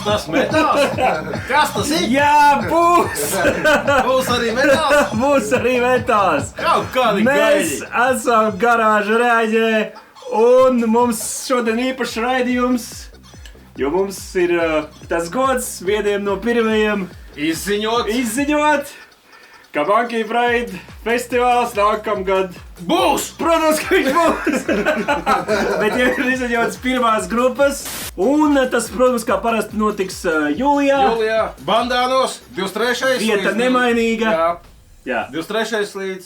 tas metāls? Kas tas ir? Jā, būs! Būs arī metāls? Būs arī metāls! Kaut kādi Mēs gaļi. esam garāža rēģē, un mums šodien īpašs raidījums, jo mums ir tas gods vieniem no pirmajiem izziņot, ka Monkey Pride festivāls nākamgad Būs! Protams, ka viņš būs! Bet jau ir izziņotas pirmās grupas, un tas, protams, kā parasti notiks jūlijā. Jūlijā, Bandānos, 23. Vieta nemainīga. Jā, 23. līdz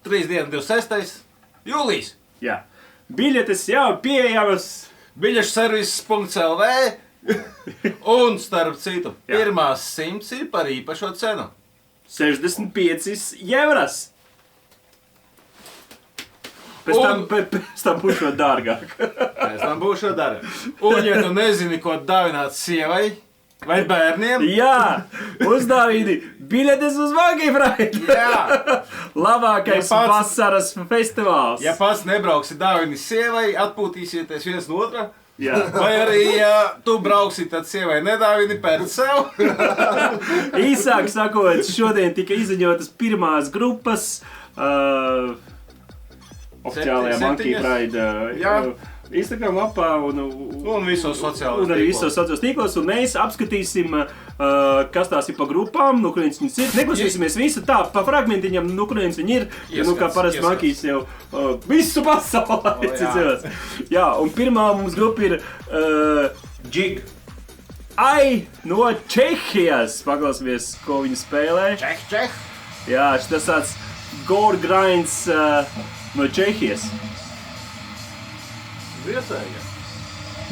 3 dienas, 26. jūlijas. Jā. Biļetes jau pieejamas. Biļešu-servises.lv un, starp citu, pirmās 100 ir par īpašo cenu. 65 euros. Pēc tam būs šo dārgāk. Un, ja tu nezini, ko dāvināt sievai vai bērniem, Jā, uzdāvini biļetes uz Monkey Pride. jā. Labākais Ja pats- vasaras festivāls. Ja pats nebrauksi dāvini sievai, atpūtīsieties viens no otra. Jā. Vai arī, ja tu brauksi, tad sievai nedāvini pēc sev. Īsāk sakot, šodien tika izziņotas pirmās grupas oficiālajā Monkey Pride Jā. Instagram lapā Un visos sociālajos un arī tīklos. visos sociālos tīklos, un mēs apskatīsim, kas tās ir pa grupām, no kurienes viņas ir. Neklausīsimies visu tā, pa fragmentiņam, no kurienes viņi ir, jo, kā parasti Monkeys jau visu pasauli cicējās. Jā, un pirmā mums grupa ir Jig. Ai no Čehijas. Paklausīsimies, ko viņi spēlē. Čeh. Jā, šis tāds gore grinds no Čehijas. Vietējie.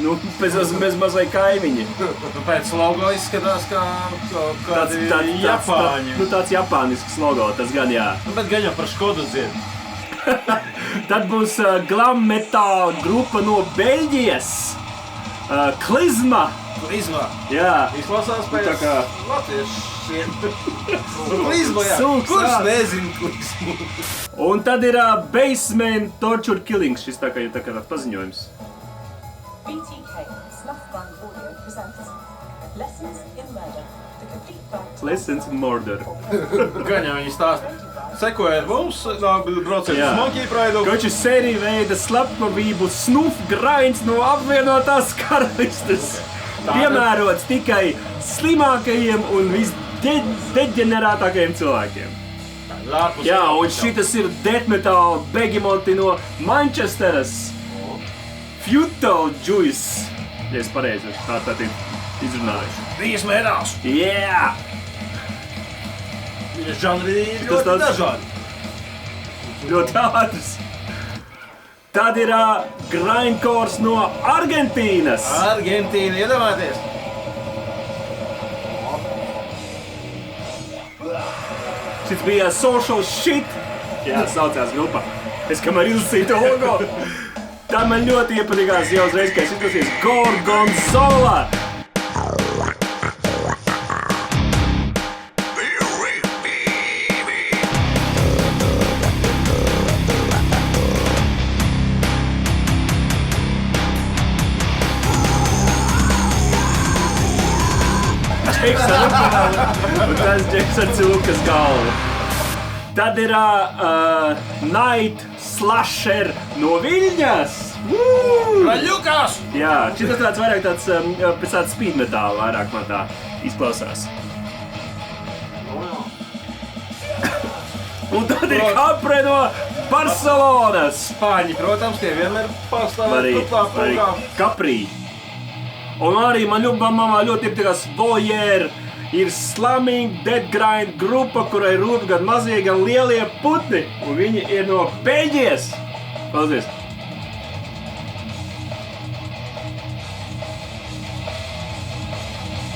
Nu, bez mazai kaimiņi. Nu, pēc logo izskatās kā kādi Japāņi. Tāds japānisks logo, tas gan jā. Nu, bet gan jau par Škodu dzied. Tad būs glam metal grupa no Beļģijas. Klizma. Klizma. Jā. Izklausās pēc Tā kā latviešiem. Klizma, jā. Sūks, Kurš jā. nezin klizmu? Un tad ir Basement Torture Killings, šis tā kā tāds paziņojums. BTK Snuff Band Audio presents Lessons in Murder, the complete guide. Lessons in Murder. Gan jau viņi stāsta. Sekojiet mums, brauciet uz Jā. Monkey Pride. Koči sērija veida slepkavību Snuff Grinds no apvienotās karalistes. Piemērots tikai slimākajiem un visdeģenerētākajiem cilvēkiem. Jā, un šitas ir death metal begemoti no Manchesteras. Futile Juice. Ja es pareizi tā ir izrunājuši. Viņas mērās. Yeah! Viņas žanri ir Tas ļoti tāds- dažādi. Ļoti ātrs. Tad ir grindkors no Argentīnas. Argentīna, iedomājieties. Šis bija Social Shit. Jā, saucās grupa. Es kamēr izlasīju to logo. Tā man ļoti iepatikās jau uzreiz, ka es izlasīju Gorgonzola. Un tas Džeks ar cilkas galvu. Tad ir Night Slasher no Viļņas. Raļukās! Jā, šis tāds vairāk tāds pēc tāda speed metāla vairāk man tā izklausās. Un tad ir Capre no Barcelonas. Spāņi, protams, tie vienmēr pārstāv Arī Capri. Un arī man ļoti iepatikās Voyeur. Ir Slamming Dead Grind grupa, kurai rūp gan mazie, gan lielie putni. Un viņi ir no Beļģijas. Paldies.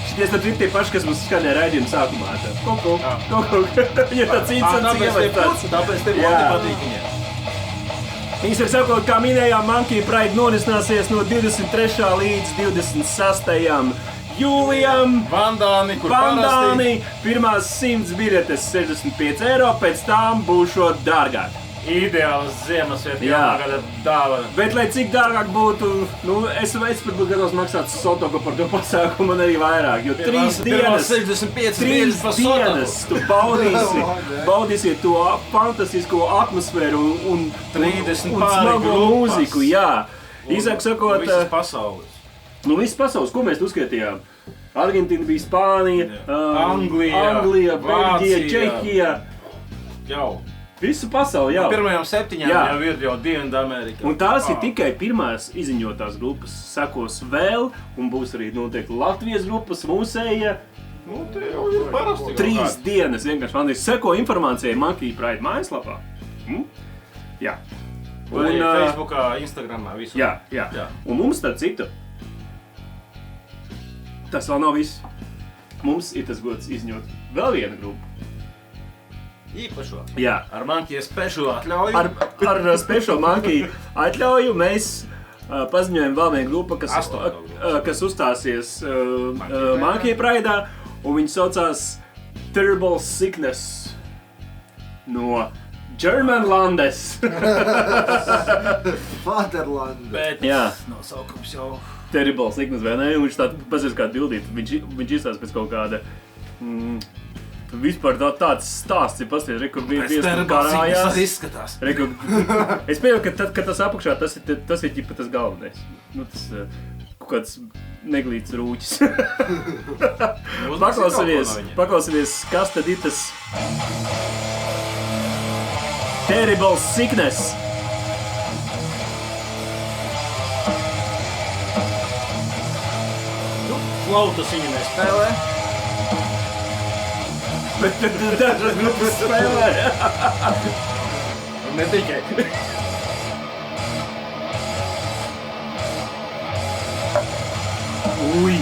Šities tad ir tie paši, kas mums skanēja raidījuma sākumā. Kok. Ja tāds interesants ievērts. Tāpēc te Jā. ļoti patīk viņiem. Īsāk sakot, kā minējām, Monkey Pride norisināsies no 23. līdz 26. jūlijam. Bandāni, kur Bandāni, pirmās 100 biļetes 65 eiro, pēc tām būšot dārgāk. Ideāls Ziemassvētku Jā. jaunā gada dāvana. Bet, lai cik dārgāk būtu, es būtu gatavs maksāt Sotoku par to pasākumu un arī vairāk, jo 3 dienas, 65 3 dienas tu baudīsi to fantastisko atmosfēru un 30 smago grupas. mūziku, jā. Īsāk sakot, Visas pasaules. visas pasaules, ko mēs uzskaitījām? Argentīna bija Spānija, Anglija, Beļģija, Vācija. Čehija, Jau. visu pasauli jau. Pirmajām 7 Jā. jau ir jau Dienvidamerika. Un tās ir tikai pirmās izziņotās grupas. Sekos vēl, un būs arī noteikti Latvijas grupas, mūsēja. Nu, tie jau ir parasti. 3 dienas vienkārši fantastiski. Seko informācijai Monkey Pride mājaslapā. Jā. Vai Un, Facebookā, Instagramā, visur. jā. Jā. Un mums tad citu. Tas vēl nav viss. Mums ir tas gods izziņot vēl vienu grupu. Īpašo. Jā. Ar Monkey Special atļauju. Ar Special Monkey atļauju mēs paziņojam vēl vienu grupu, kas uzstāsies Monkey Pride'ā, un viņi saucās Terrible Sickness no Germanlandes. Vaterlande. Bet Jā. nosaukums jau. Terrible Sickness, vai ne? Un viņš tādu pazies kādu bildīt. Viņš izstās pēc kaut kāda... Vispār tāds stāsts ir pasties, kur bija viesmu karājās. Tas izskatās. Es pieļauju, ka tad, kad tas apakšā, tas ir ģipa tas galvenais. Nu, tas kaut kāds neglīts rūķis. Paklausamies, kas tad ir tas Terrible Sickness. Flautas viņi nespēlē. Bet dažas grupas spēlē. Ne tikai. Ui.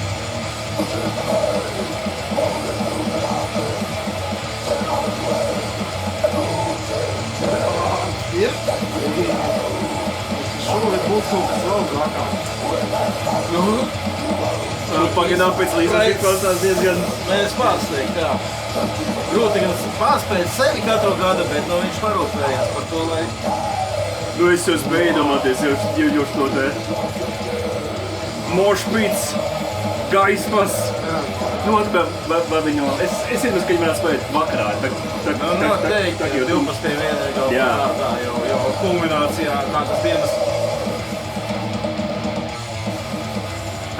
Ir. Šogad būtu kaut kas vēl grākāk. Pagaidām pēc līdzās klausās diezgan... Mēs pārsteigt, jā. Grūti gan pārspēt sevi katru gadu, bet viņš parūpējās par to, lai... Nu, es jau spēju domāties, jau to te... Mošpīts, gaismas... Nu, vai viņu... Es iedomājos, ka viņi varētu spēt vakarā. Noteikti, 12. vienīgā prātā jau kulminācijā kādas dienas.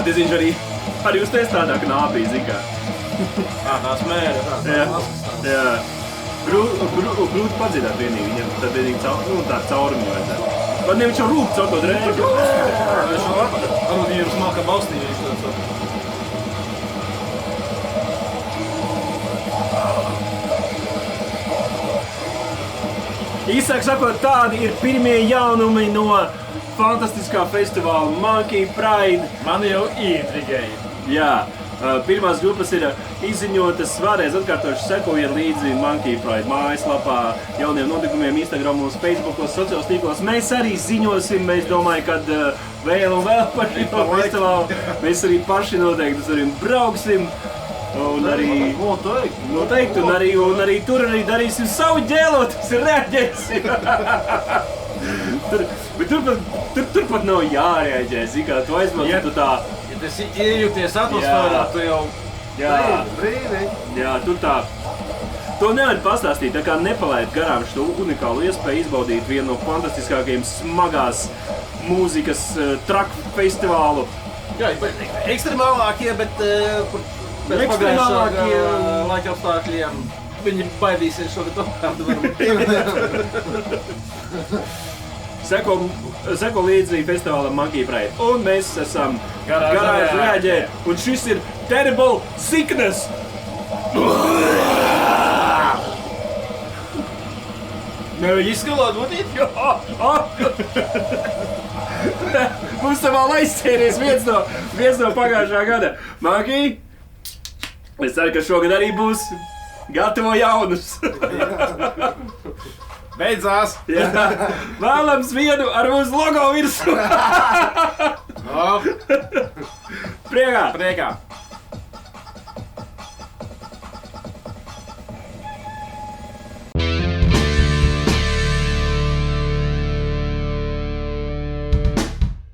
Es viņš arī uz tevis tādā knāpī, zikā. Tās mēra, Jā. Grūti padziedāt vienīgi viņam, tad vienīgi tā caurumi vajadzētu. Vai ne, viņš jau rūp caur to drēgu? Viņš jau varbūt viņam smaka balstījums. Īsāk sakot, tādi ir pirmie jaunumi no fantastiskā festivāla Monkey Pride. Man jau ir tikai. Jā, pirmās grupas ir izziņotas, vēlreiz atkārtoši sekojiet līdzi Monkey Pride mājaslapā, jauniem notikumiem, Instagramos, Facebookos, sociālos tīklos. Mēs arī ziņosim, mēs domāju, kad vēl un vēl par šo festivālu. Mēs arī paši noteikti uz arī brauksim. Un arī noteikti, un arī tur arī darīsim savu ģēlotus, reaģēsim. Turpat nav jārēģē, zikā, tu aizmantu tu tā. Ja tas iejūties atmosfērā, tu jau Brīvi. Jā, tur tā. To nevar pastāstīt, tā kā nepalaid garām šo unikālu iespēju izbaudīt vienu no fantastiskākajiem smagās mūzikas traku festivālu. Jā, ekstremālākie, bet pagājušā laika apstākļiem viņi baidīsies šogad to kādu varbūt. Seko līdzi festivālam Monkey Pride. Un mēs esam Garāžu reaģē. Un šis ir Terrible Sickness. Nevar izskalāt vodīt? Mums tā vēl aizcēries viens no pagājušā gada. Monkey, es ceru, ka šogad arī būs gatavo jaunus. Beidzās! Jā. Vēlams vienu ar mūsu logo virsmu. Priekā! Priekā!